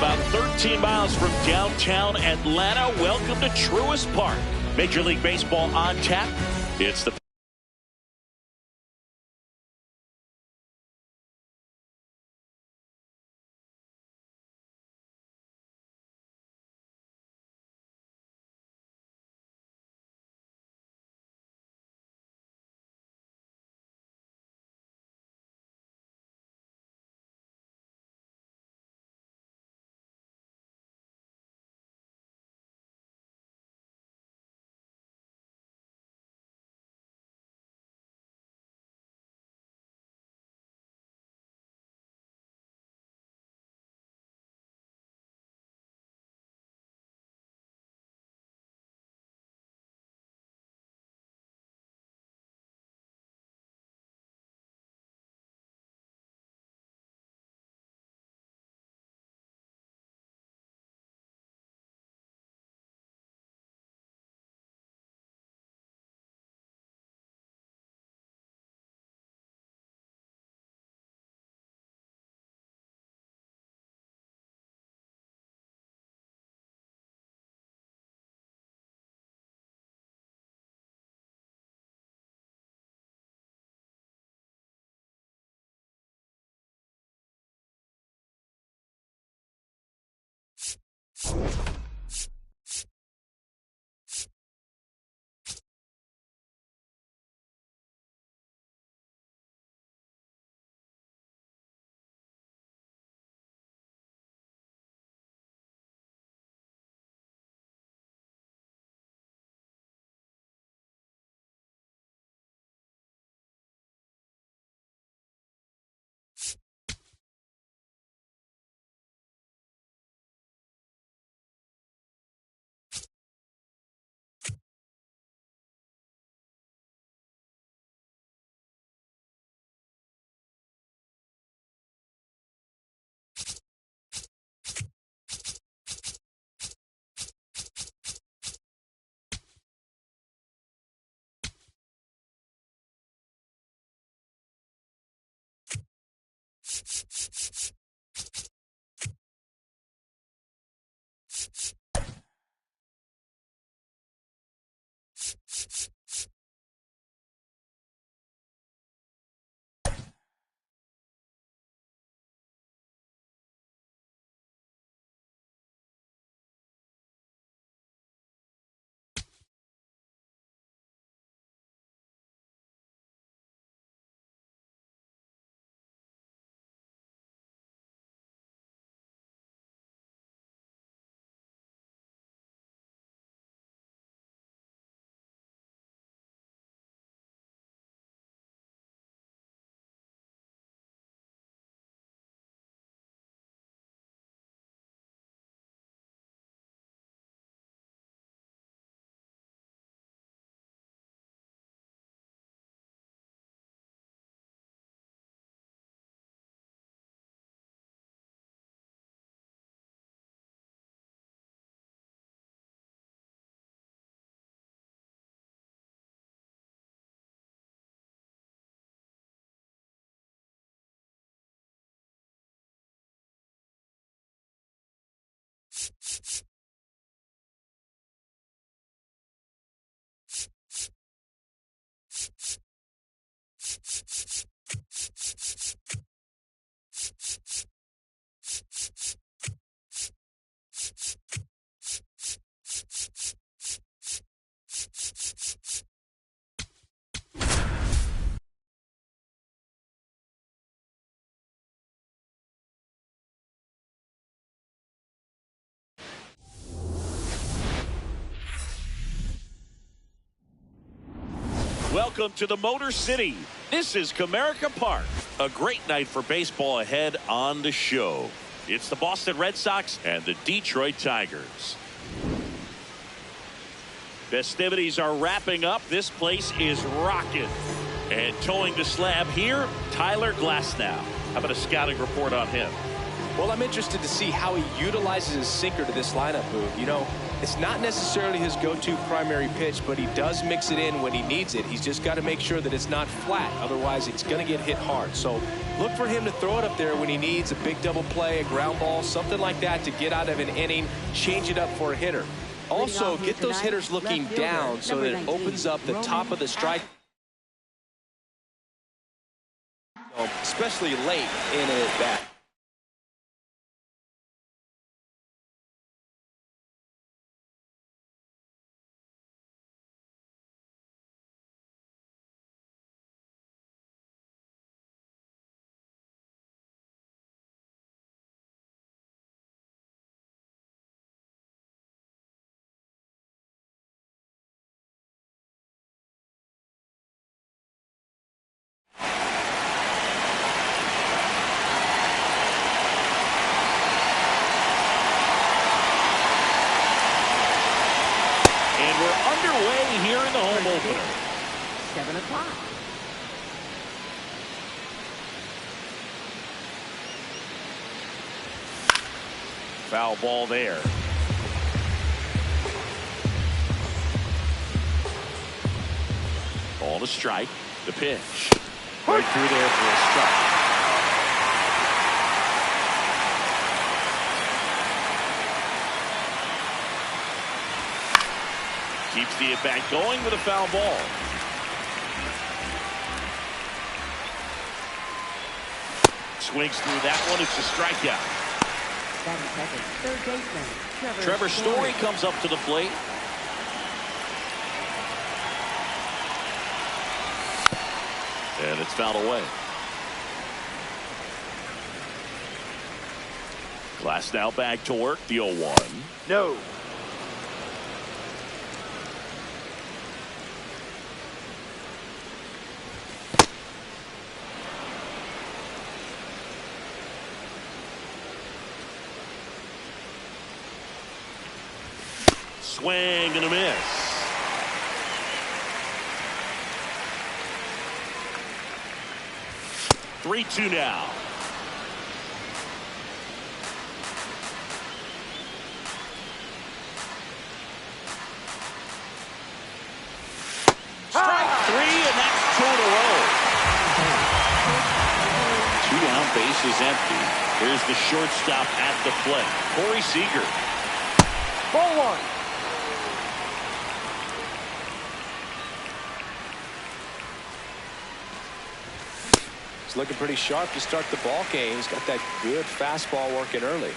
About 13 miles from downtown Atlanta, welcome to Truist Park. Major League Baseball on tap. It's the welcome to the Motor City. This is Comerica Park. A great night for baseball ahead on the show. It's the Boston Red Sox and the Detroit Tigers. Festivities are wrapping up. This place is rocking. And towing the slab here, Tyler Glasnow. How about a scouting report on him? Well, I'm interested to see how he utilizes his sinker to this lineup, Boog. You know, it's not necessarily his go-to primary pitch, but he does mix it in when he needs it. He's just got to make sure that it's not flat. Otherwise, it's going to get hit hard. So Look for him to throw it up there when he needs a big double play, a ground ball, something like that to get out of an inning, change it up for a hitter. Also, get those hitters looking down so that it opens up the top of the strike, especially late in an at-bat. Underway here in the home opener. 7 o'clock. Foul ball there. Ball to strike. The pitch. Right through there for a strike. Keeps the at-bat going with a foul ball. Swings through that one. It's a strikeout. Batting second, third baseman, Trevor Story comes up to the plate. And it's fouled away. Glass now back to work. The 0-1. No. Swing and a miss. Three-two now. Strike three, and that's 2 in a row. 2 down, base is empty. Here's the shortstop at the plate, Corey Seager. Ball 1. He's looking pretty sharp to start the ball game. He's got that good fastball working early.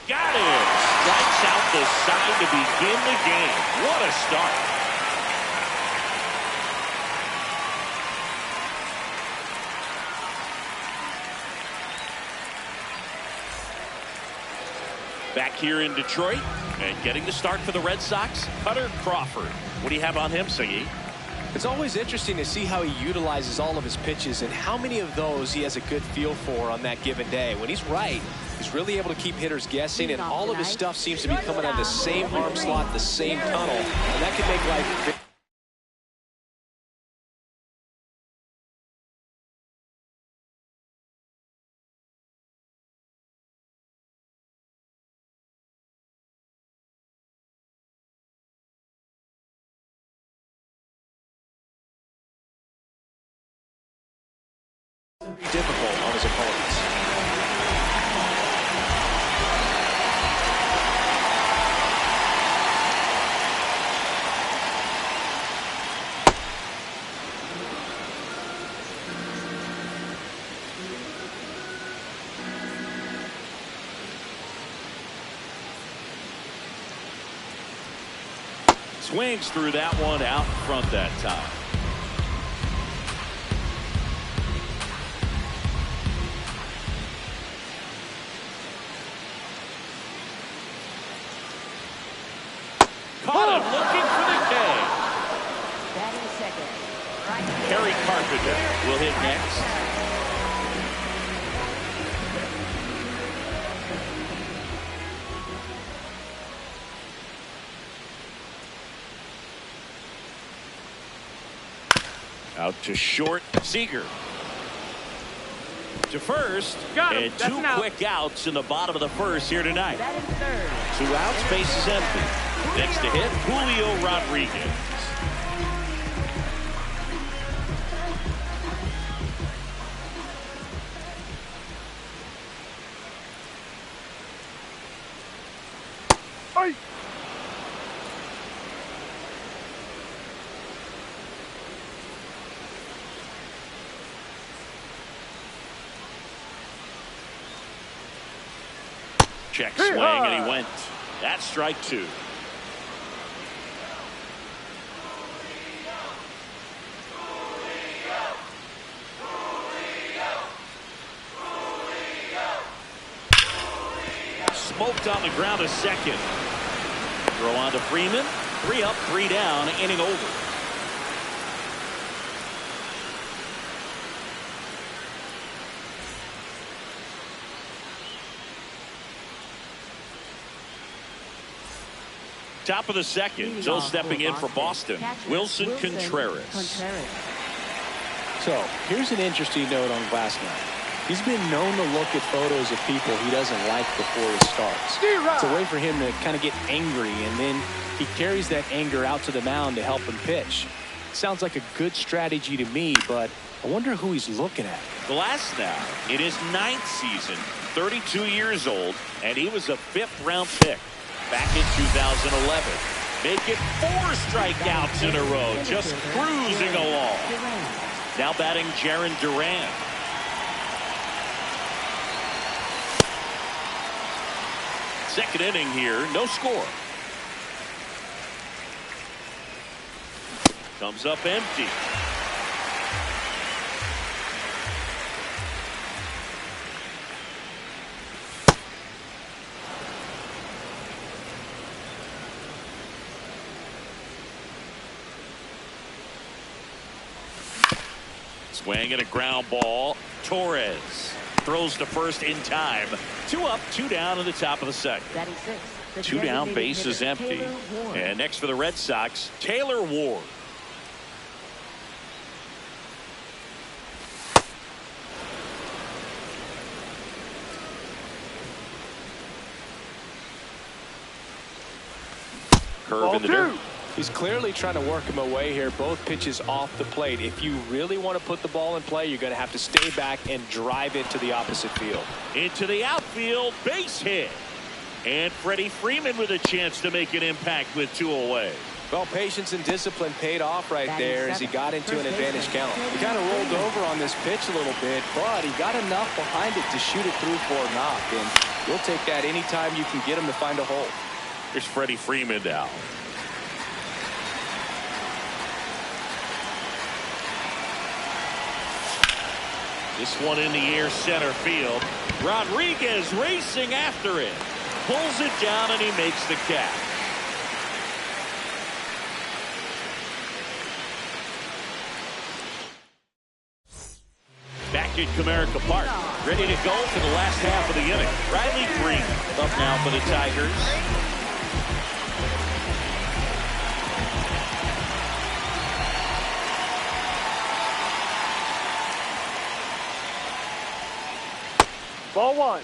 Got it. Strikes out the side to begin the game. What a start. Back here in Detroit and getting the start for the Red Sox, Cutter Crawford. What do you have on him, Siggy? It's always interesting to see how he utilizes all of his pitches and how many of those he has a good feel for on that given day. When he's right, he's really able to keep hitters guessing, and all of his stuff seems to be coming out of the same arm slot, the same tunnel, and that can make life difficult on his opponents. Swings through that one out front that time. Caught him looking for the K. Batting second, right. Harry Carpenter will hit next. Out to short, Seager. To first, Got him. and That's two an out. quick outs in the bottom of the first here tonight. That is third. 2 outs, base is empty. Next to hit, Julio Rodriguez. Hey. Check swing, and he went. That's strike 2. Smoked on the ground a second. Throw on to Freeman. 3 up, 3 down, inning over. Top of the second. Still stepping in for Boston. Wilson Contreras. So here's an interesting note on Glasnow. He's been known to look at photos of people he doesn't like before he starts. It's a way for him to kind of get angry, and then he carries that anger out to the mound to help him pitch. Sounds like a good strategy to me, but I wonder who he's looking at. Glasnow in his 9th season, 32 years old, and he was a 5th-round pick back in 2011. Making 4 strikeouts in a row, just cruising along. Now batting Jarren Duran. Second inning here, no score. Comes up empty. Swing and a ground ball. Torres throws to first in time. 2 up, 2 down in the top of the second. 2 down, base is empty. And next for the Red Sox, Taylor Ward. Curve in the dirt. He's clearly trying to work him away here. Both pitches off the plate. If you really want to put the ball in play, you're going to have to stay back and drive it to the opposite field. Into the outfield, base hit. And Freddie Freeman with a chance to make an impact with 2 away. Well, patience and discipline paid off right there as he got into an advantage count. He kind of rolled over on this pitch a little bit, but he got enough behind it to shoot it through for a knock. And you'll take that anytime you can get him to find a hole. Here's Freddie Freeman now. This one in the air, center field. Rodriguez racing after it. Pulls it down, and he makes the catch. Back at Comerica Park, ready to go for the last half of the inning. Riley Green up now for the Tigers. Ball 1.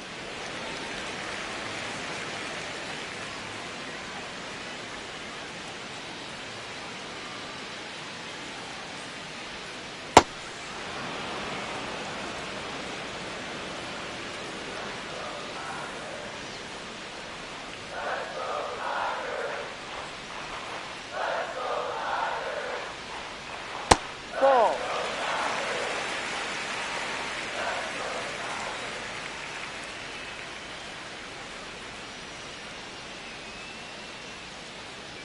Ball.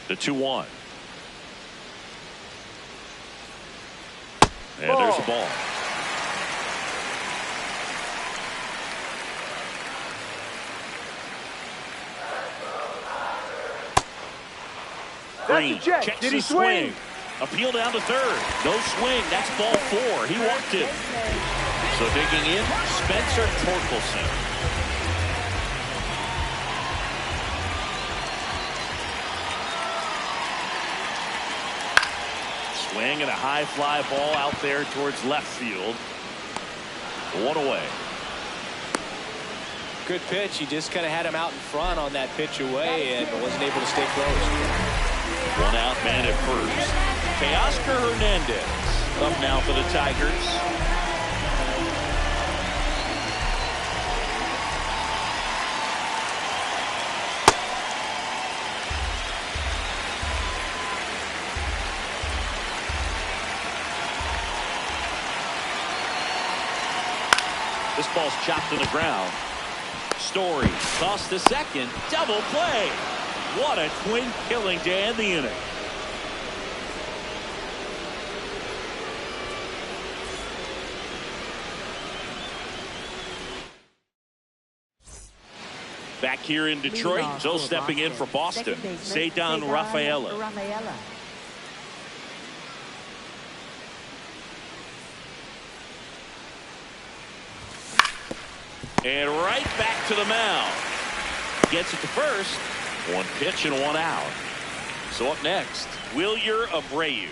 The 2-1. And there's a ball. Green checks Did he the swing? Appeal down to third. No swing. That's ball 4. He walked it. So digging in, Spencer Torkelson. Swing and a high fly ball out there towards left field. One away. Good pitch. He just kind of had him out in front on that pitch away and wasn't able to stay close. One out, man at first. Teoscar Hernandez up now for the Tigers. This ball's chopped to the ground. Story tossed to second. Double play. What a twin killing to end the inning. Back here in Detroit, Joe stepping in for Boston. Ceddanne Rafaela. And right back to the mound. Gets it to first. One pitch and one out. So up next, Wilyer Abreu.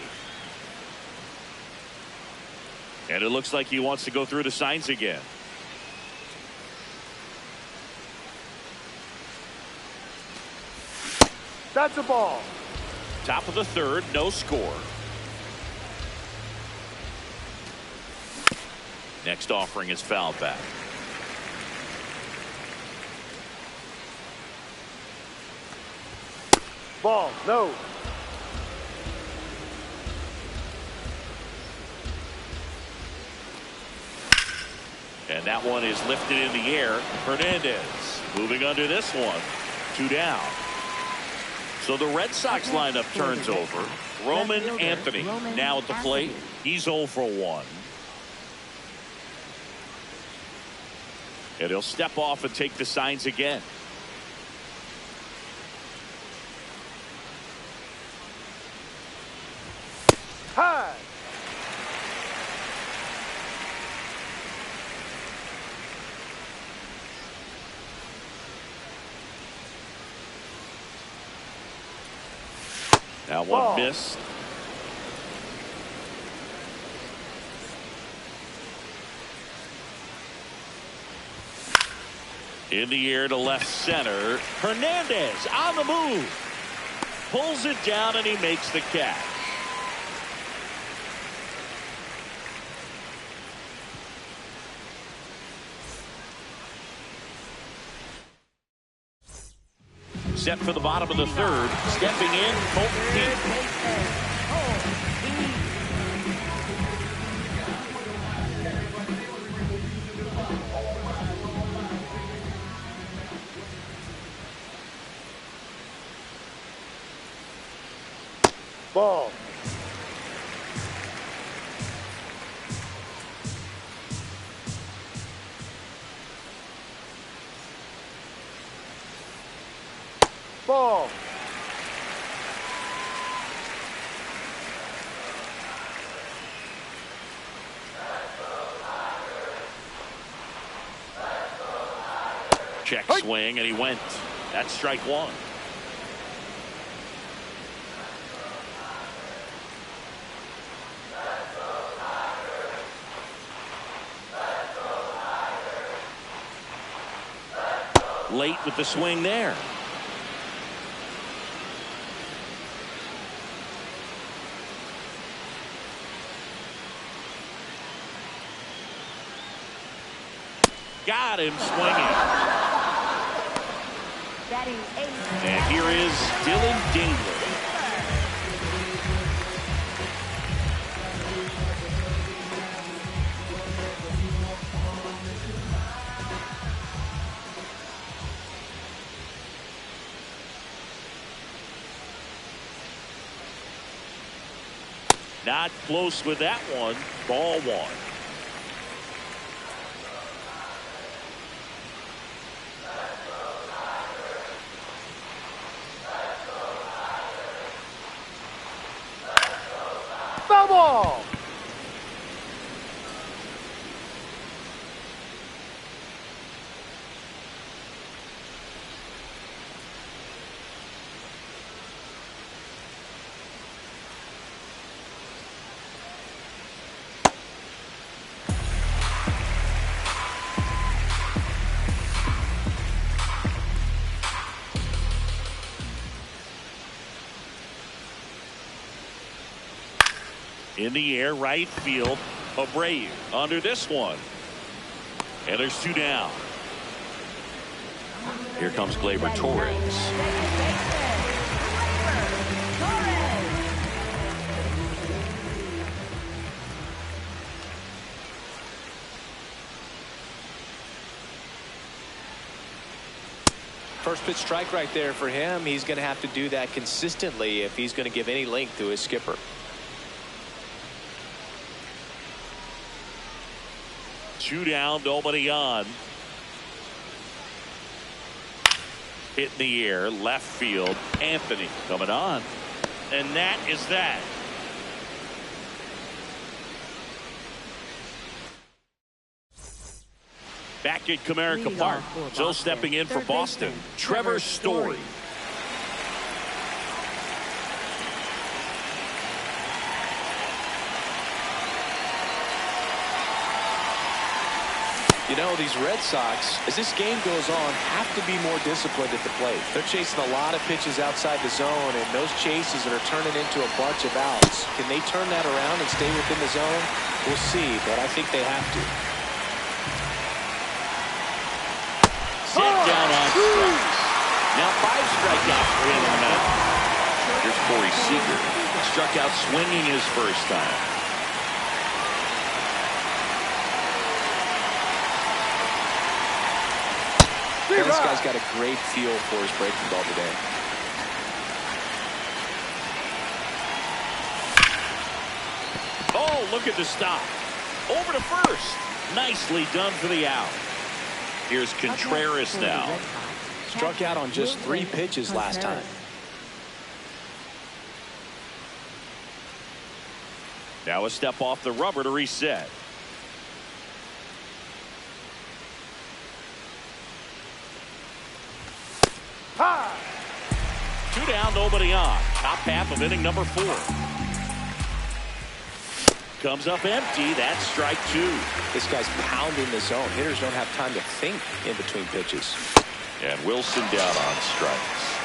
And it looks like he wants to go through the signs again. That's a ball. Top of the third, no score. Next offering is foul back. Ball, no. And that one is lifted in the air. Hernandez moving under this one. 2 down. So the Red Sox lineup turns over. Roman Anthony now at the plate. He's 0 for 1. And he'll step off and take the signs again. High. Now one ball. missed. In the air to left center. Hernandez on the move. Pulls it down and he makes the catch. Set for the bottom of the third. Stepping in, Colton Pete. Ball. Ball. Check swing and he went. That's strike one. Late with the swing there. Got him swinging. And here is Dylan Dingler. Not close with that one. Ball one. Ball. In the air, right field. Abreu under this one. And there's 2 down. Here comes Gleyber Torres. First pitch strike right there for him. He's going to have to do that consistently if he's going to give any length to his skipper. 2 down, nobody on. Hit in the air, left field. Anthony coming on. And that is that. Back at Comerica Park. So stepping in for Boston, Trevor Story. You know, these Red Sox, as this game goes on, have to be more disciplined at the plate. They're chasing a lot of pitches outside the zone, and those chases that are turning into a bunch of outs. Can they turn that around and stay within the zone? We'll see, but I think they have to. Sit down on strikes. Now 5 strikeouts for him in the ninth. Here's Corey Seager. Struck out swinging his first time. This guy's got a great feel for his breaking ball today. Oh, look at the stop. Over to first. Nicely done for the out. Here's Contreras now. Struck out on just 3 pitches last time. Now a step off the rubber to reset. High. 2 down, nobody on. Top half of inning number 4. Comes up empty. That's strike 2. This guy's pounding the zone. Hitters don't have time to think in between pitches. And Wilson down on strikes.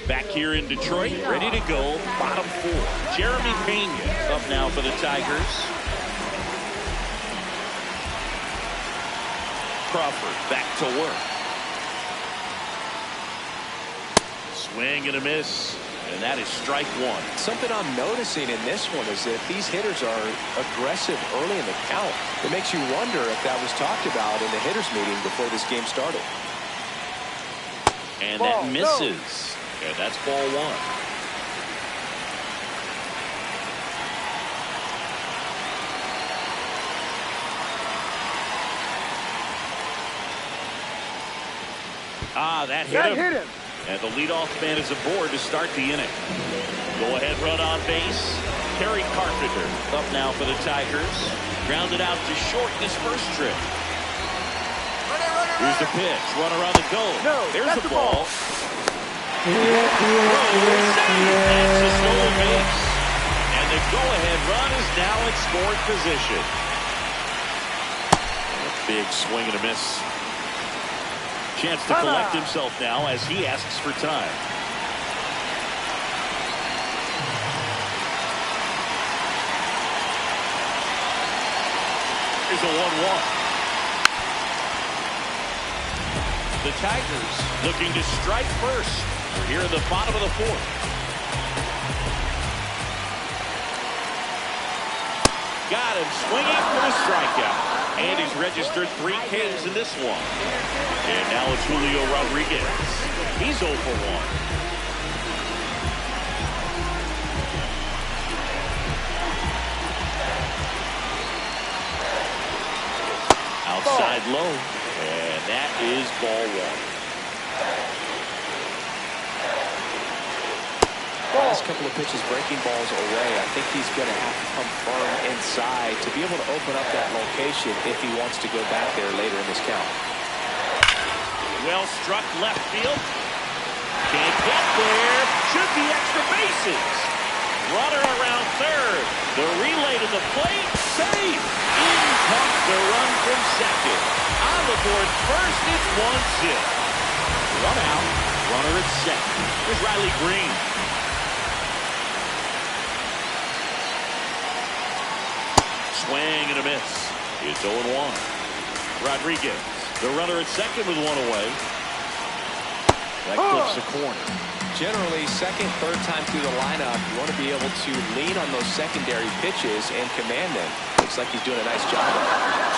Back here in Detroit, ready to go, bottom 4. Jeremy Pena up now for the Tigers. Crawford back to work. Swing and a miss, and that is strike 1. Something I'm noticing in this one is that these hitters are aggressive early in the count. It makes you wonder if that was talked about in the hitters meeting before this game started. And that misses. And that's ball 1. That hit him. And the leadoff man is aboard to start the inning. Go ahead run on base. Terry Carpenter up now for the Tigers. Grounded out to short in his first trip. Here's the pitch. Runner on the go. There's the ball. That's a stolen base. And the go-ahead run is now in scoring position. Big swing and a miss. Chance to collect himself now as he asks for time. Here's a 1-1. The Tigers looking to strike first. We're here in the bottom of the 4th. Got him swinging for the strikeout. And he's registered 3 Ks in this one. And now it's Julio Rodriguez. He's 0 for 1. Outside low. And that is ball 1. Last couple of pitches breaking balls away. I think he's going to have to come firm inside to be able to open up that location if he wants to go back there later in this count. Well struck left field. Can't get there. Should be extra bases. Runner around third. The relay to the plate. safe. In comes the run from second. On the board first, it's 1-0. One out, runner at second. Here's Riley Green. Swing and a miss. It's 0-1. Rodriguez, the runner at second with one away. That clips a corner. Generally, second, third time through the lineup, you want to be able to lean on those secondary pitches and command them. Looks like he's doing a nice job.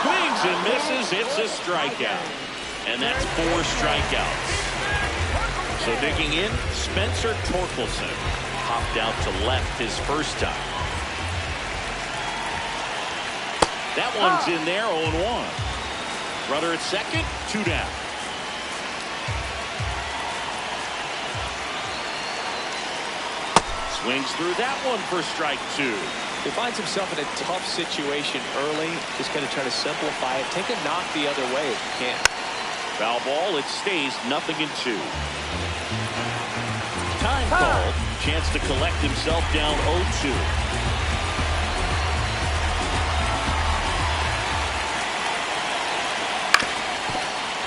Swings and misses. It's a strikeout. And that's 4 strikeouts. So digging in, Spencer Torkelson popped out to left his first time. That one's in there, 0-1. Runner at second, 2 down. Swings through that one for strike 2. He finds himself in a tough situation early. Just going to try to simplify it. Take a knock the other way if you can. Foul ball, it stays 0-2. Time called. Chance to collect himself down 0-2.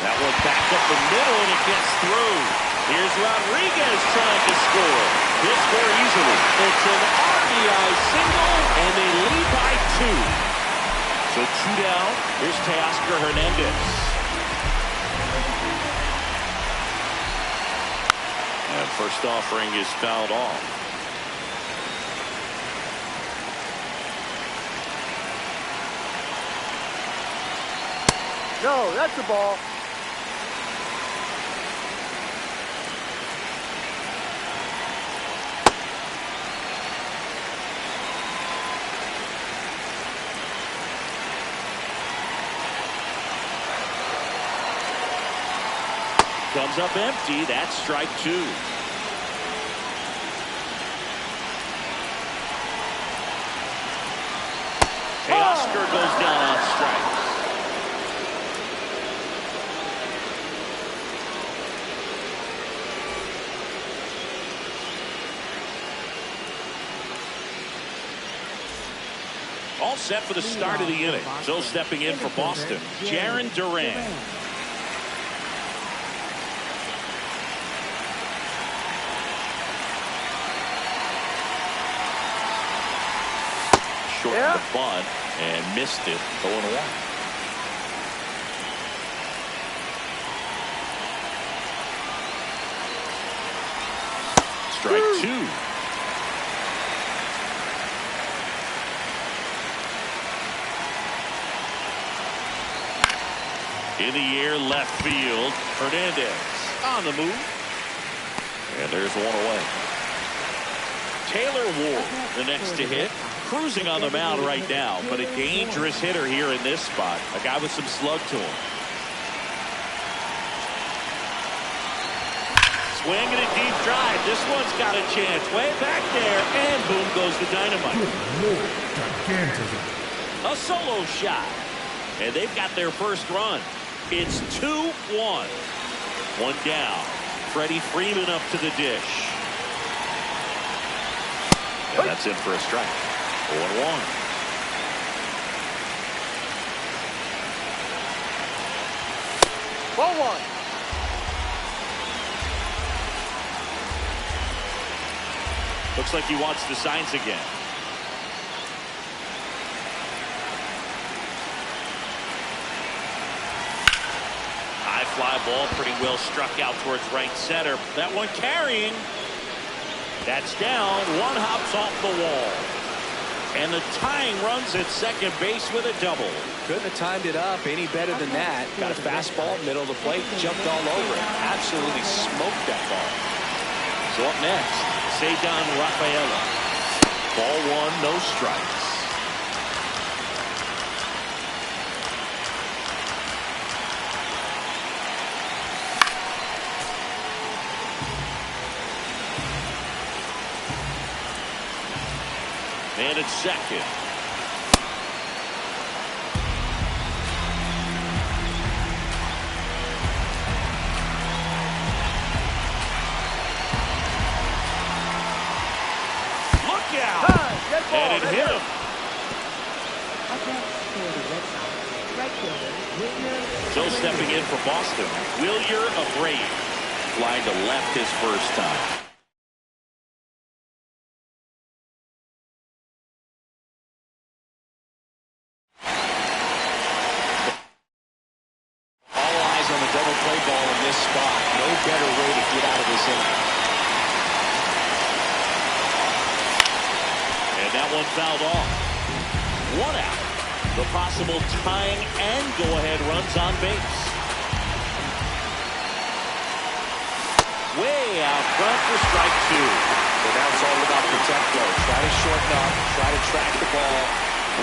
That one back up the middle, and it gets through. Here's Rodriguez trying to score. He'll score easily. It's an RBI single, and they lead by 2. So 2 down. Here's Teoscar Hernandez. And first offering is fouled off. No, that's the ball. Comes up empty. That's strike 2. Teoscar goes down on strikes. All set for the start of the inning. So stepping in for Boston, Jarren Duran. Shortened the bunt and missed it. 0-1. Strike 2. In the air, left field. Hernandez on the move. And there's one away. Taylor Ward, the next to hit. Cruising on the mound right now, but a dangerous hitter here in this spot. A guy with some slug to him. Swing and a deep drive. This one's got a chance. Way back there, and boom goes the dynamite. A solo shot. And they've got their first run. It's 2-1. One down. Freddie Freeman up to the dish. And that's in for a strike. 0-1. Ball 1. Looks like he wants the signs again. High fly ball, pretty well struck out towards right center. That one carrying. That's down. One hops off the wall. And the tying runs at second base with a double. Couldn't have timed it up any better than that. Got a fastball, middle of the plate, jumped all over it. Absolutely smoked that ball. So up next, Ceddanne Rafaela. Ball 1, no strikes. And it's second. Look out! And it hit him. So stepping in for Boston, Wilyer Abreu. Flying to left his first time. All eyes on the double play ball in this spot. No better way to get out of this inning. And that one fouled off. 1 out. The possible tying and go-ahead runs on base. Way out front for strike 2. So now it's all about protect though. Try to shorten up, try to track the ball,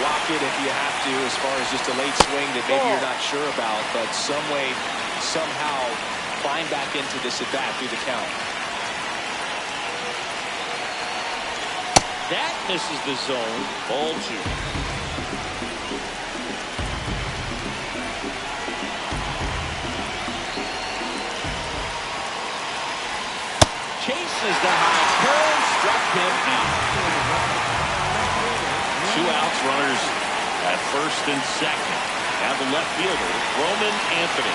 block it if you have to, as far as just a late swing that maybe you're not sure about, but some way, somehow climb back into this at bat through the count. That misses the zone. Ball 2. Chases the high turn, struck him out. 2 outs, runners at first and second. Now the left fielder, Roman Anthony.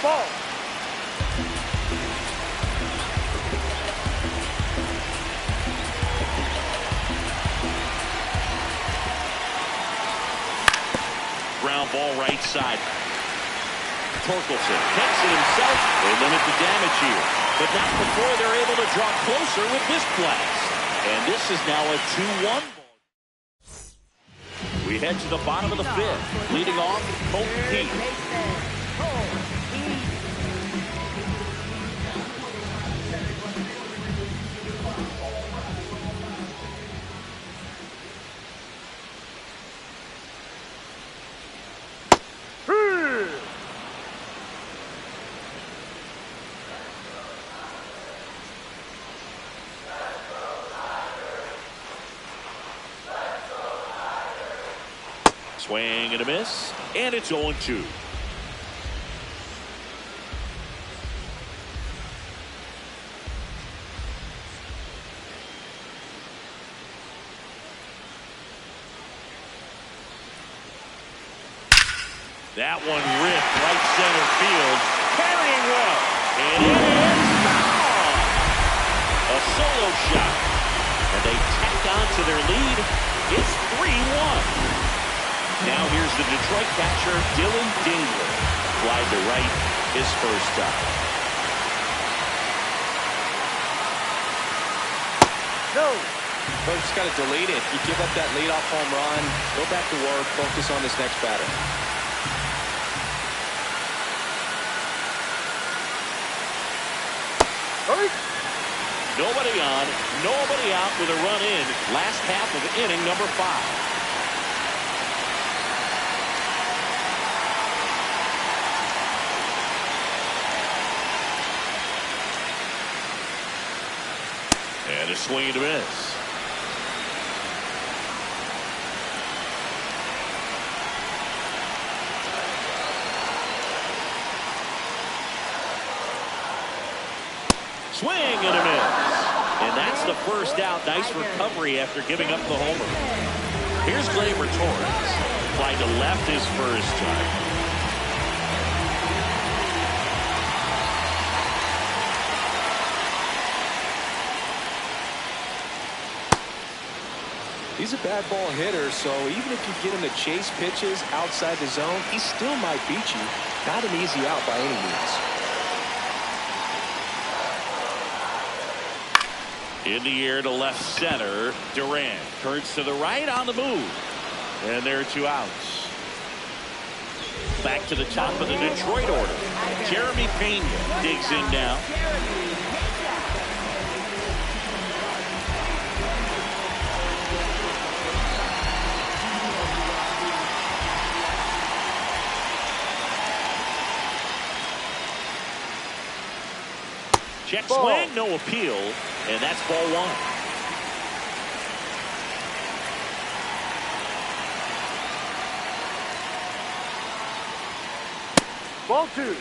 Ball. Ground ball right side. Torkelson takes it himself. They limit the damage here, but not before they're able to draw closer with this blast. And this is now a 2-1 ball. We head to the bottom of the 5th. Leading off, Colt Pete. Swing and a miss, and it's 0-2. That one ripped right center field, carrying well, and it is gone. A solo shot, and they tack on to their lead. It's 3-1. Now here's the Detroit catcher, Dylan Dingler. Fly to right his first time. No. But just got to delete it. You give up that leadoff home run, go back to work, focus on this next batter. Hurry. Nobody on, nobody out with a run in. Last half of inning number 5. And a swing and a miss. Swing and a miss. And that's the first out. Nice recovery after giving up the homer. Here's Gleyber Torres. Fly to left his first time. He's a bad ball hitter, so even if you get him to chase pitches outside the zone, he still might beat you. Not an easy out by any means. In the air to left center, Durant turns to the right on the move. And there are 2 outs. Back to the top of the Detroit order. Jeremy Pena digs in now. Check swing, no appeal, and that's ball 1. Ball 2.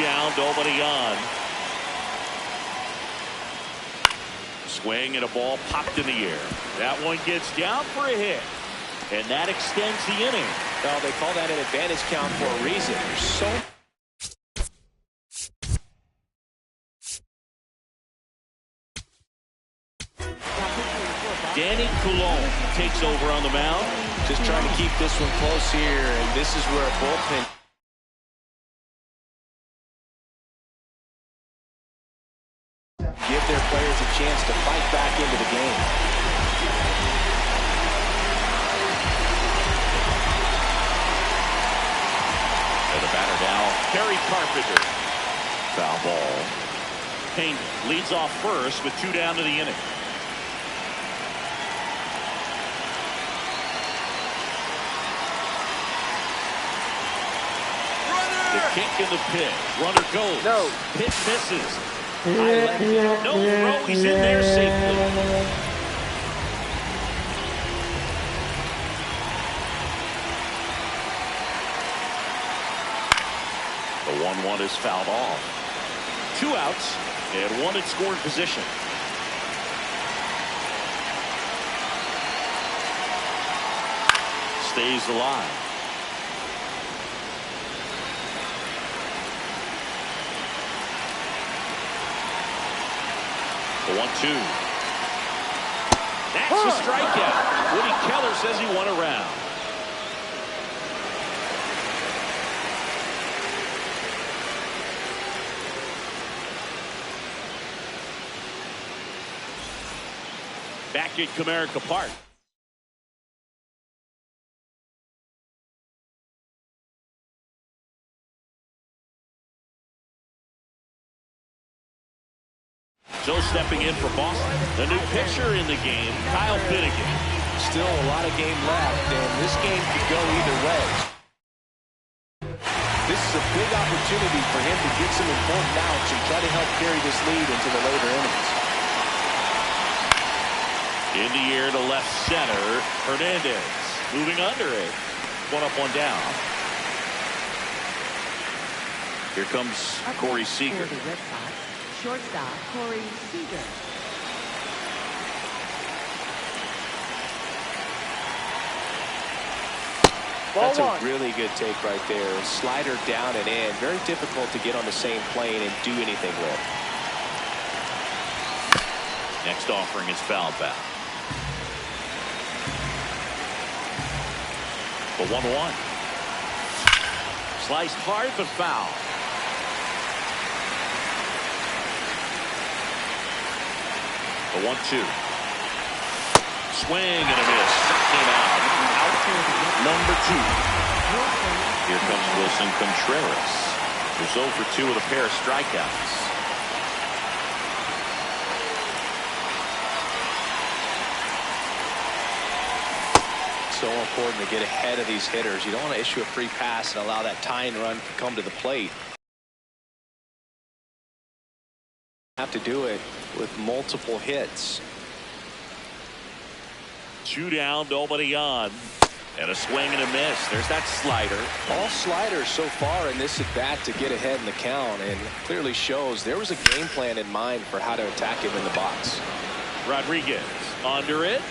down, nobody on. Swing and a ball popped in the air. That one gets down for a hit. And that extends the inning. Well, they call that an advantage count for a reason. There's so Danny Coulomb takes over on the mound. just trying to keep this one close here, and this is where a bullpen give their players a chance to fight back into the game. And the batter now, Kerry Carpenter. Foul ball. Payne leads off first with 2 down to the inning. The kick in the pit. Runner goes. No. Pitch misses. High left. No throw. He's in there safely. The 1-1 is fouled off. 2 outs and 1 in scoring position. Stays alive. The 1-2. That's a strikeout. Woody Keller says he won a round. Back at Comerica Park. So stepping in for Boston, the new pitcher in the game, Kyle Finnegan. Still a lot of game left, and this game could go either way. This is a big opportunity for him to get some important outs and try to help carry this lead into the later innings. In the air to left center, Hernandez moving under it. 1 up, 1 down. Here comes Corey Seager. Shortstop Corey Seager. That's a really good take right there. Slider down and in. Very difficult to get on the same plane and do anything with. Next offering is fouled back. The 1-1. Sliced hard but foul. The 1-2. Swing and a miss. Came out. Number 2. Here comes Wilson Contreras. He's 0 for 2 with a pair of strikeouts. So important to get ahead of these hitters. You don't want to issue a free pass and allow that tying run to come to the plate. Have to do it with multiple hits. 2 down, nobody on. And a swing and a miss. There's that slider. All sliders so far in this at bat to get ahead in the count, and clearly shows there was a game plan in mind for how to attack him in the box. Rodriguez under it.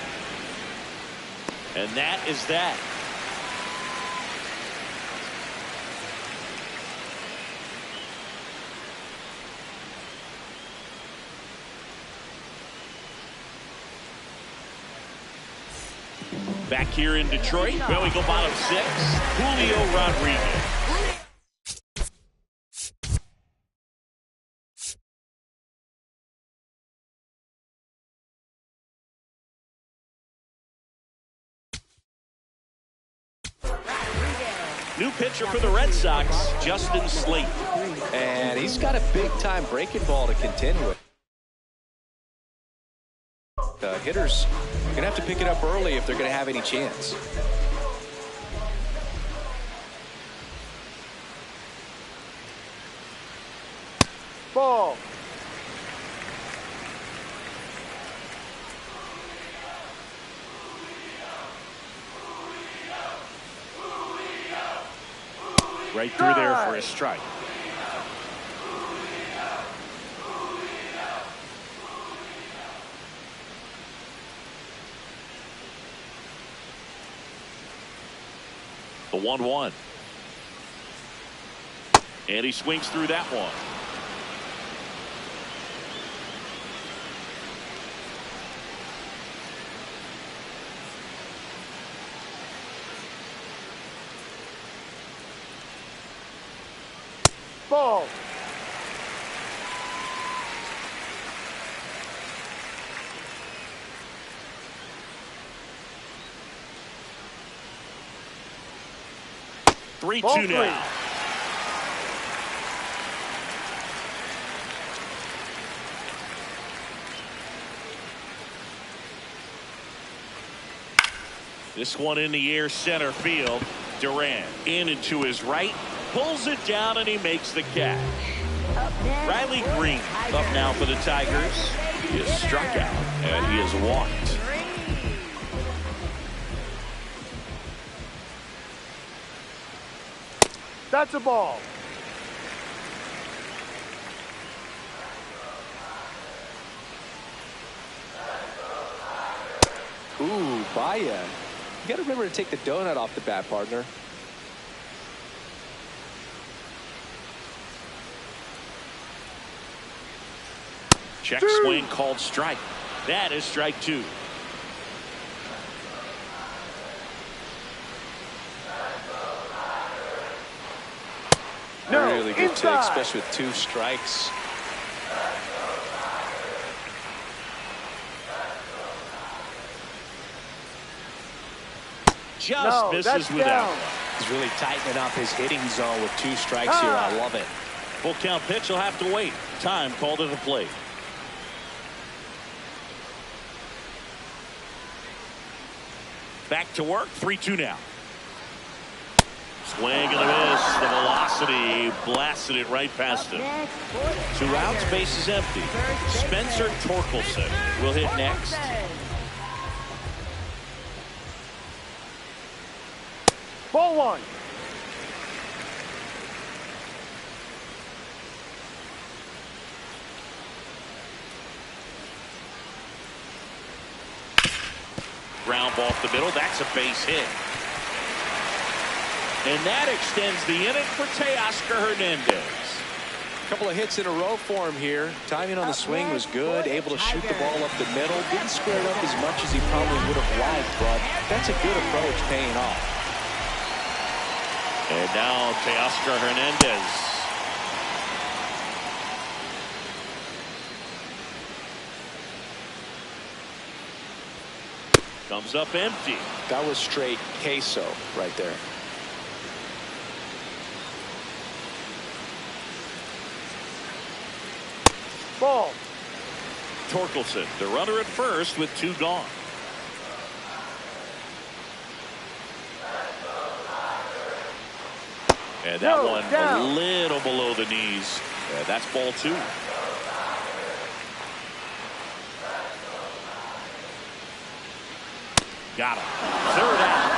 And that is that. Back here in Detroit, well, we go bottom 6. Julio Rodriguez. New pitcher for the Red Sox, Justin Slate. And he's got a big-time breaking ball to contend with. Hitters are going to have to pick it up early if they're going to have any chance. Ball. Right through there for a strike. The 1-1. And he swings through that one. Ball. Three Ball two three. now. This one in the air, center field. Durant in and to his right, pulls it down, and he makes the catch. Riley Green up now for the Tigers. He is struck out, and he is walked. That's a ball. Ooh, Baya. You got to remember to take the donut off the bat, partner. Check swing called strike. That is strike two. No, really good take, inside. especially with 2 strikes. Just misses with that down. one. He's really tightening up his hitting zone with 2 strikes here. I love it. Full count pitch will have to wait. Time called to the plate. Back to work. 3-2 now. Swing and a miss. The velocity blasted it right past him. 2 outs, base is empty. Spencer Torkelson will hit next. Ball 1. Ground ball off the middle. That's a base hit. And that extends the inning for Teoscar Hernandez. A couple of hits in a row for him here. Timing on the swing was good. Able to shoot the ball up the middle. Didn't square it up as much as he probably would have liked, but that's a good approach paying off. And now Teoscar Hernandez. Comes up empty. That was straight queso right there. Ball. Torkelson, the runner at first with 2 gone. And that one down. a little below the knees. That's ball 2. Got him. 3rd out.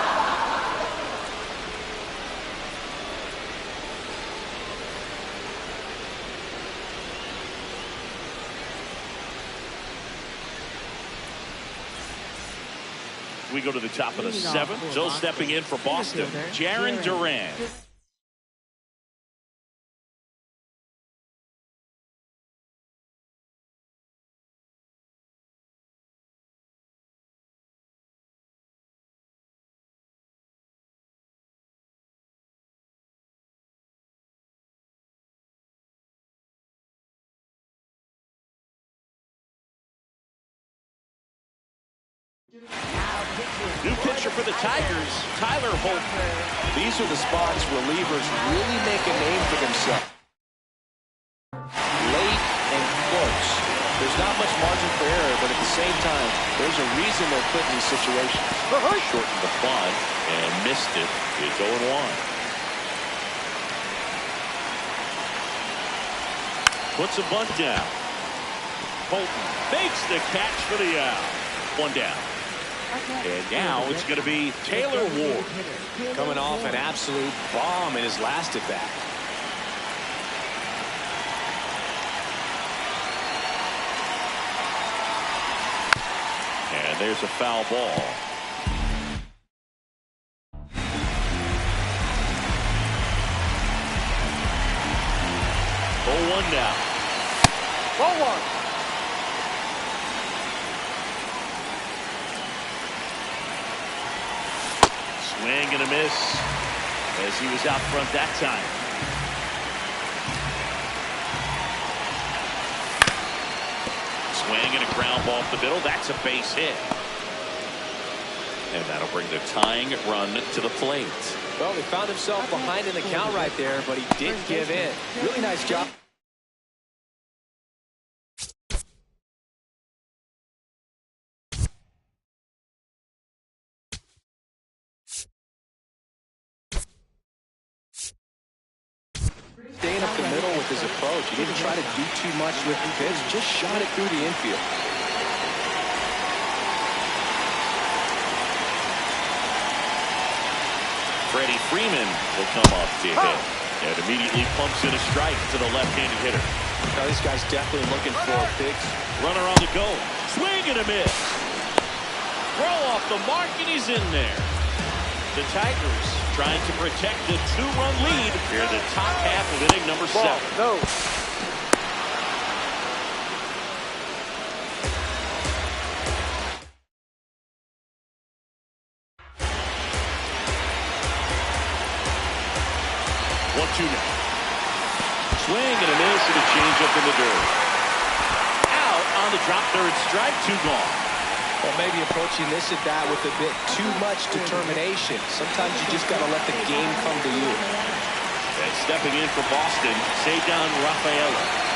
We go to the top of the 7th. So stepping in for Boston, Jarren Duran. New pitcher for the Tigers, Tyler Holt. These are the spots relievers really make a name for themselves. Late and close. There's not much margin for error, but at the same time, there's a reason they're put in these situations. Shortened the bunt and missed it. It's 0-1. Puts a bunt down. Holton makes the catch for the out. 1 down. And now it's going to be Taylor Ward. Coming off an absolute bomb in his last at bat. And there's a foul ball. 0-1 now. Ball one. Swing and a miss as he was out front that time. Swing and a ground ball up the middle. That's a base hit. And that'll bring the tying run to the plate. Well, he found himself behind in the count right there, but he didn't give in. Really nice job. Staying up the middle with his approach. He didn't try to do too much with the pitch, just shot it through the infield. Freddie Freeman will come up to hit. And immediately pumps in a strike to the left-handed hitter. Now this guy's definitely looking for a big runner on the go. Swing and a miss. Throw off the mark, and he's in there. The Tigers trying to protect the 2-run lead here in the top half of inning number 7. No. 1-2 now. Swing and a miss and a changeup in the dirt. Out on the drop, third strike, 2 gone. Well, maybe approaching this at bat with a bit too much determination. Sometimes you just got to let the game come to you. And stepping in for Boston, Cedar Rafaela.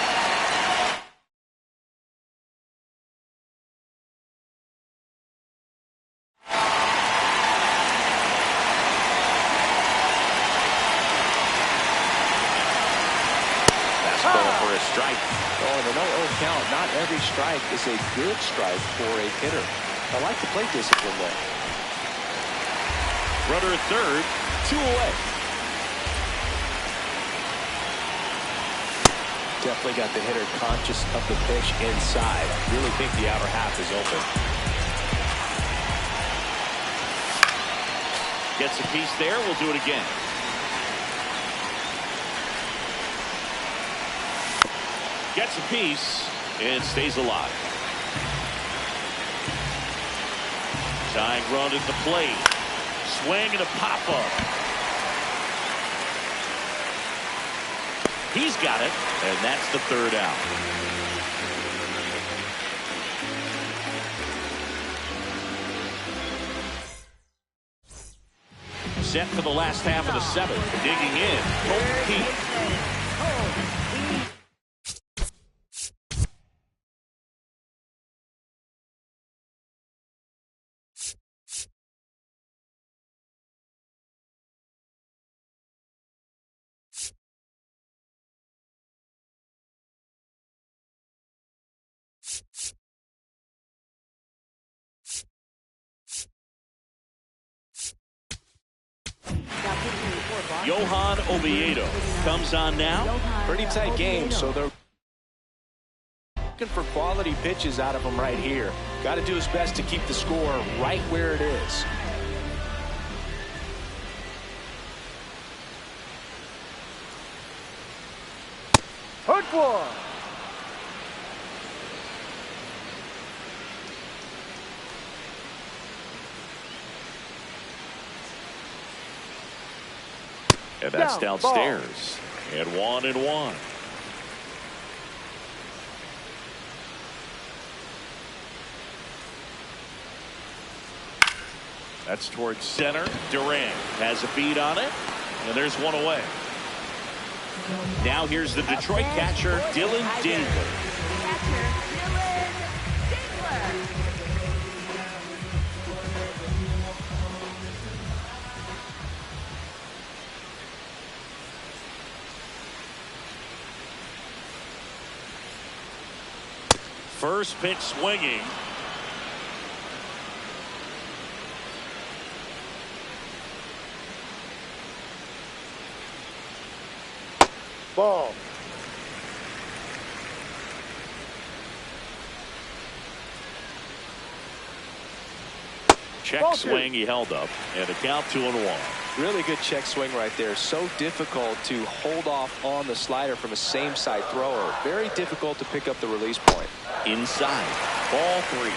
For a strike. Oh, and a 0-0 count. Not every strike is a good strike for a hitter. I like the plate discipline there. Runner at third, 2 away. Definitely got the hitter conscious of the pitch inside. Really think the outer half is open. Gets a piece there. We'll do it again. Gets a piece and stays alive. Tying run at the plate. Swing and a pop-up. He's got it, and that's the 3rd out. Set for the last half of the 7th. Digging in, Colton Keith. Johan Oviedo comes on now. Pretty tight game, so they're looking for quality pitches out of him right here. Got to do his best to keep the score right where it is. Hook one. And that's downstairs. And 1-1. That's towards center. Durant has a beat on it. And there's 1 away. Now here's the Detroit catcher, Dylan Dingler. First pitch swinging. Ball. Check Ball swing two. he held up, and a count 2-1. Really good check swing right there. So difficult to hold off on the slider from a same side thrower. Very difficult to pick up the release point. Inside, ball 3.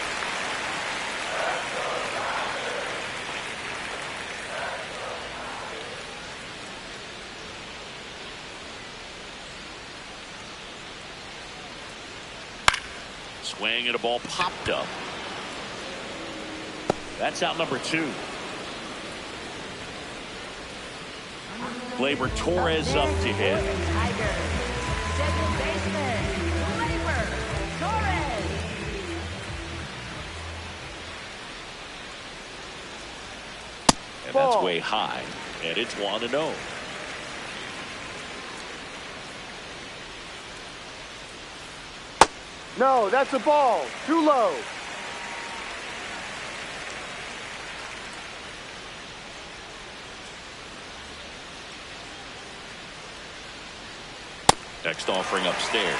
Swing and a ball popped up. That's out number 2. Gleyber Torres up to hit. Tigers. Second baseman, Gleyber Torres. And that's Ball. way high. And it's 1-0. No, that's a ball. Too low. Next offering upstairs.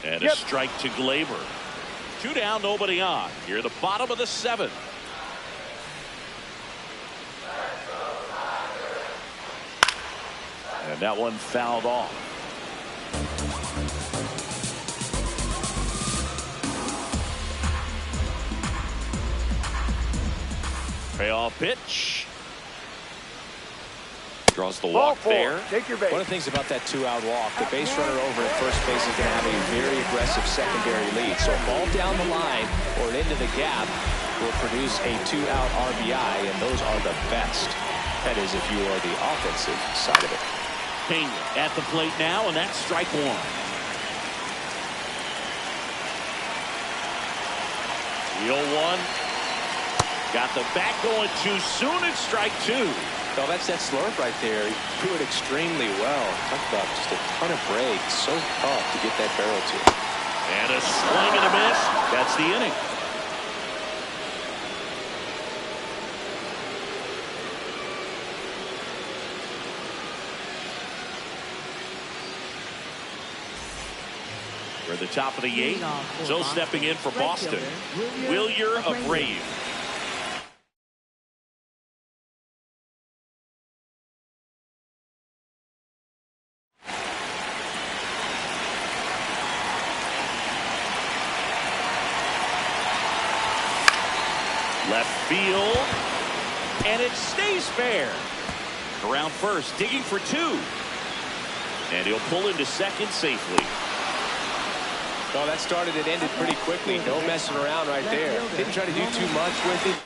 And a Yep. strike to Gleyber. 2 down, nobody on. You're the bottom of the 7th. And that one fouled off. Payoff pitch. Draws the Ball walk 4. there. Take your base. One of the things about that 2-out walk, the base runner over at first base is going to have a very aggressive secondary lead. So a ball down the line or into the gap will produce a 2-out RBI, and those are the best. That is if you are the offensive side of it. Pena at the plate now, and that's strike 1. The 0-1. Got the bat going too soon. It's strike 2. Well, that's that slurve right there. He threw it extremely well. Talk about just a ton of breaks. So tough to get that barrel to. And a swing and a miss. That's the inning. We're at the top of the 8th. So stepping in for Boston, Wilyer Abreu. Left field, and it stays fair. Around first, digging for 2. And he'll pull into second safely. Well, that started and ended pretty quickly. No messing around right there. Didn't try to do too much with it.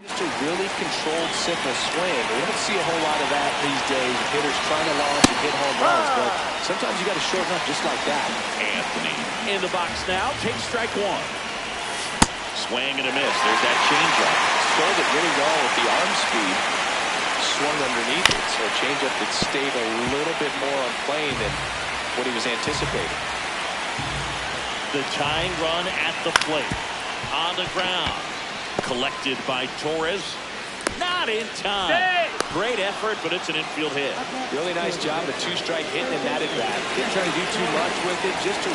Just a really controlled, simple swing. We don't see a whole lot of that these days. Hitters trying to launch and hit home runs, but sometimes you got to shorten up just like that. Anthony in the box now, takes strike 1. Swing and a miss. There's that changeup. Sold it really well with the arm speed. Swung underneath it, so a changeup that stayed a little bit more on plane than what he was anticipating. The tying run at the plate. On the ground. Collected by Torres. Not in time. Hey! Great effort, but it's an infield hit. Really nice job, a 2-strike hitting in that at bat. Didn't try to do too much with it, just to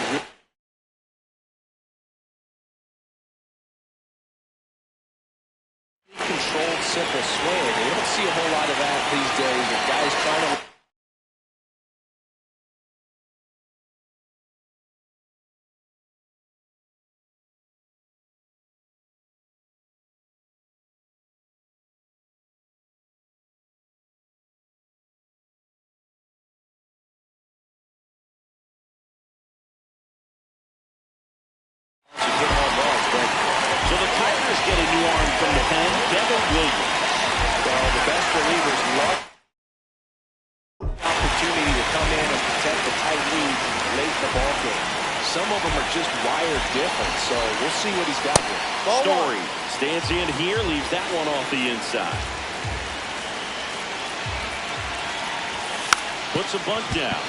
controlled, simple swing. You don't see a whole lot of that these days. The guys trying to. So the Tigers get a new arm from the pen, Devin Williams. Well, the best relievers love the opportunity to come in and protect the tight lead late in the ball game. Some of them are just wired different, so we'll see what he's got here. Story stands in here, leaves that one off the inside. Puts a bunt down.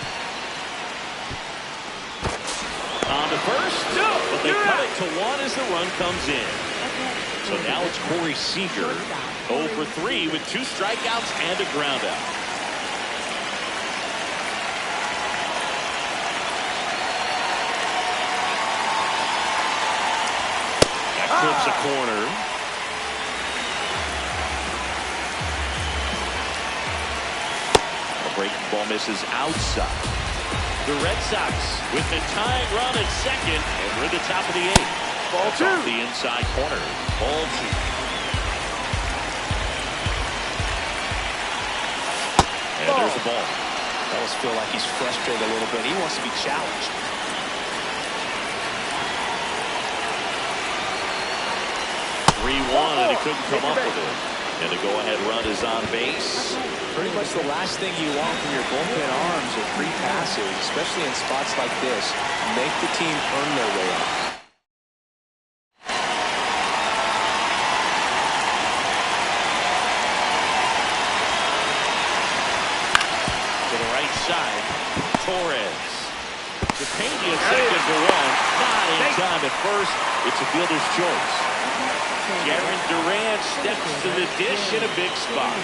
On to first, but they cut it to 1 as the run comes in. So now it's Corey Seager, 0 for 3 with 2 strikeouts and a ground out. clips a corner. A breaking ball misses outside. The Red Sox with the tying run at second, and we're at the top of the eighth. Ball That's two. off the inside corner. Ball two. And there's the ball. I almost feel like he's frustrated a little bit. He wants to be challenged. 3-1, and he couldn't come up with it. And the go-ahead run is on base. Pretty much the last thing you want from your bullpen arms are free passes, especially in spots like this. Make the team earn their way up. To the right side, Torres. Cepeda second for one. Not in time at first. It's a fielder's choice. Jarren Duran steps to the dish in a big spot.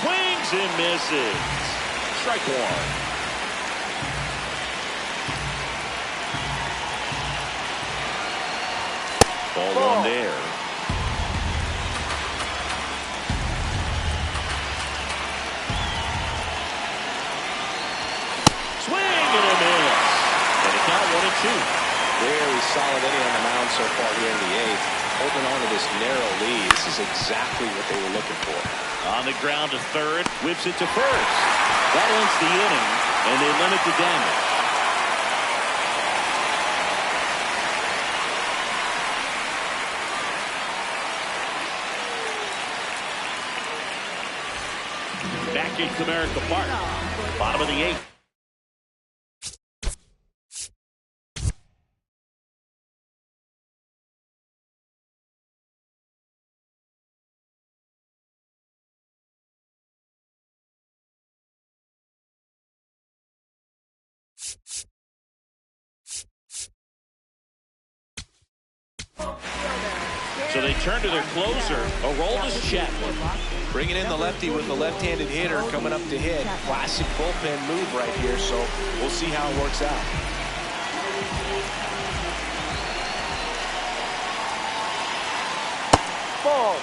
Swings and misses. Strike one. Ball one there. Swing and a miss. And it count 1-2. Very solid inning on the mound so far here in the eighth. Holding on to this narrow lead. This is exactly what they were looking for. On the ground to third, whips it to first. That ends the inning, and they limit the damage. Back in Comerica Park, bottom of the eighth. So they turn to their closer, Aroldis Chapman. Bringing in the lefty with the left-handed hitter coming up to hit. Classic bullpen move right here, so we'll see how it works out. Ball.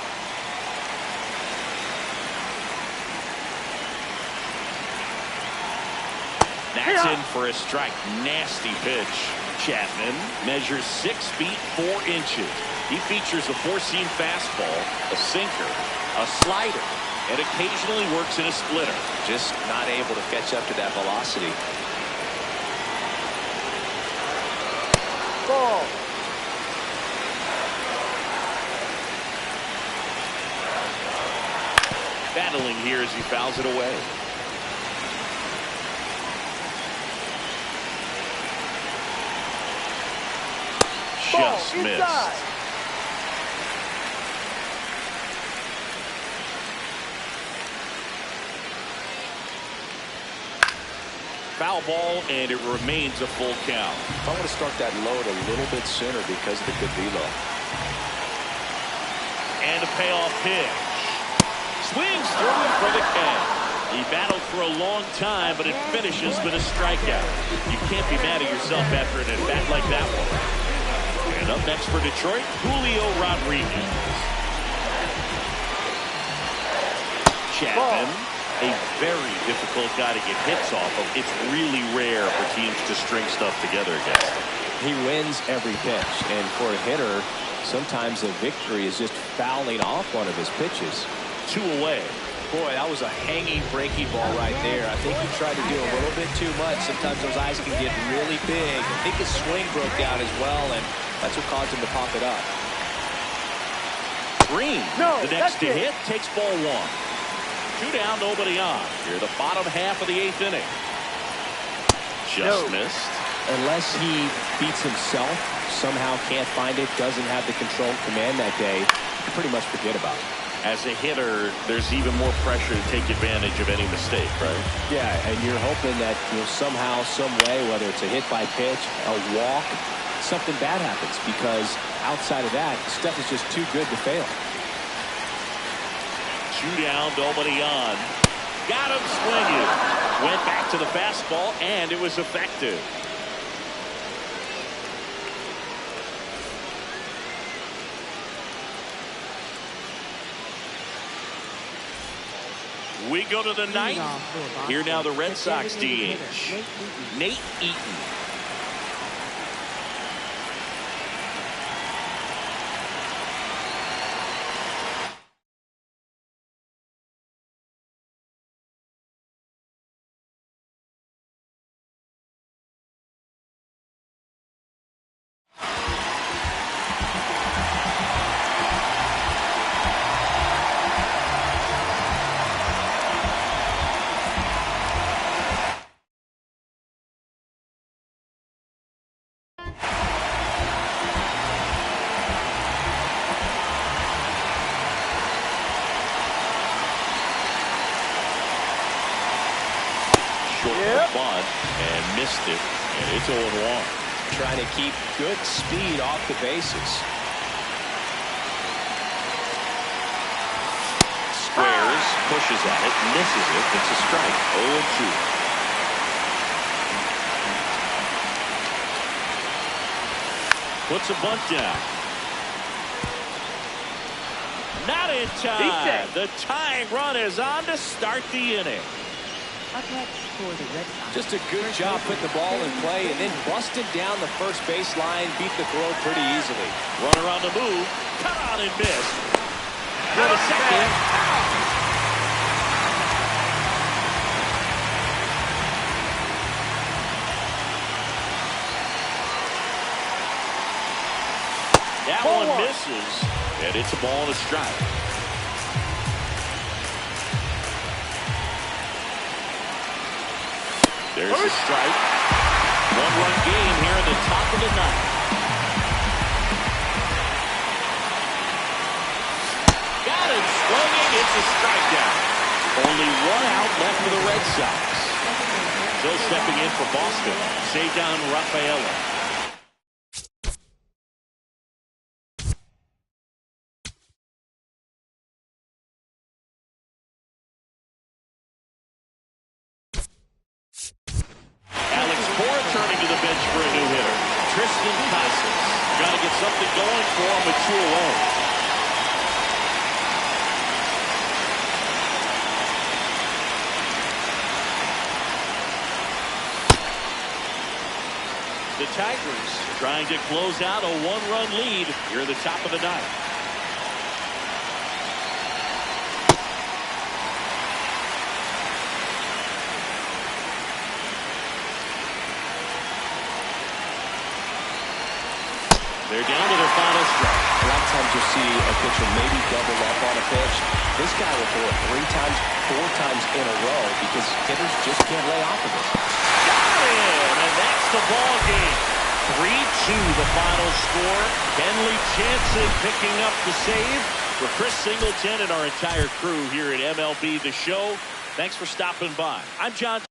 That's in for a strike. Nasty pitch. Chapman measures 6 feet 4 inches. He features a four-seam fastball, a sinker, a slider, and occasionally works in a splitter. Just not able to catch up to that velocity. Ball. Battling here as he fouls it away. Just Ball missed. inside. Foul ball, and it remains a full count. I want to start that load a little bit sooner because of the good velo. And a payoff pitch. Swings through it for the K. He battled for a long time, but it finishes with a strikeout. You can't be mad at yourself after an at-bat like that one. And up next for Detroit, Julio Rodriguez. Chapman, a very difficult guy to get hits off of. It's really rare for teams to string stuff together against him. He wins every pitch, and for a hitter, sometimes a victory is just fouling off one of his pitches. 2 away. Boy, that was a hanging breaking ball right there. I think he tried to do a little bit too much. Sometimes those eyes can get really big. I think his swing broke down as well, and that's what caused him to pop it up. Green, No, the next that's to it. hit, takes ball 1. 2 down, nobody on. Here, the bottom half of the 8th inning. Just missed. Unless he beats himself, somehow can't find it, doesn't have the control command that day, you can pretty much forget about it. As a hitter, there's even more pressure to take advantage of any mistake, right? Yeah, and you're hoping that somehow, some way, whether it's a hit by pitch, a walk, something bad happens, because outside of that, stuff is just too good to fail. 2 down, nobody on. Got him swinging. Went back to the fastball, and it was effective. We go to the ninth. Here now the Red Sox DH, Nate Eaton. Bunt and missed it, and it's 0-1. Trying to keep good speed off the bases. Squares, pushes at it, misses it. It's a strike. 0-2. Puts a bunt down. Not in time. The tying run is on to start the inning. Just a good job putting the ball in play and then busted down the first baseline, beat the throw pretty easily. Runner on the move, cut on and missed. For the second. That one misses, and it's a ball and a strike. There's a strike. One-run game here at the top of the ninth. Got it swinging. It's a strikeout. Only one out left for the Red Sox. Still stepping in for Boston. Cedar Rafaela. Turning to the bench for a new hitter. Tristan Casas. Got to get something going for him with 2 away. The Tigers trying to close out a 1-run lead here at the top of the ninth. They're down to their final strike. A lot of times you'll see a pitcher maybe double up on a pitch. This guy will throw it 3 times, 4 times in a row because hitters just can't lay off of it. Got it, and that's the ball game. 3-2 the final score. Kenley Jansen picking up the save. For Chris Singleton and our entire crew here at MLB The Show, thanks for stopping by. I'm John.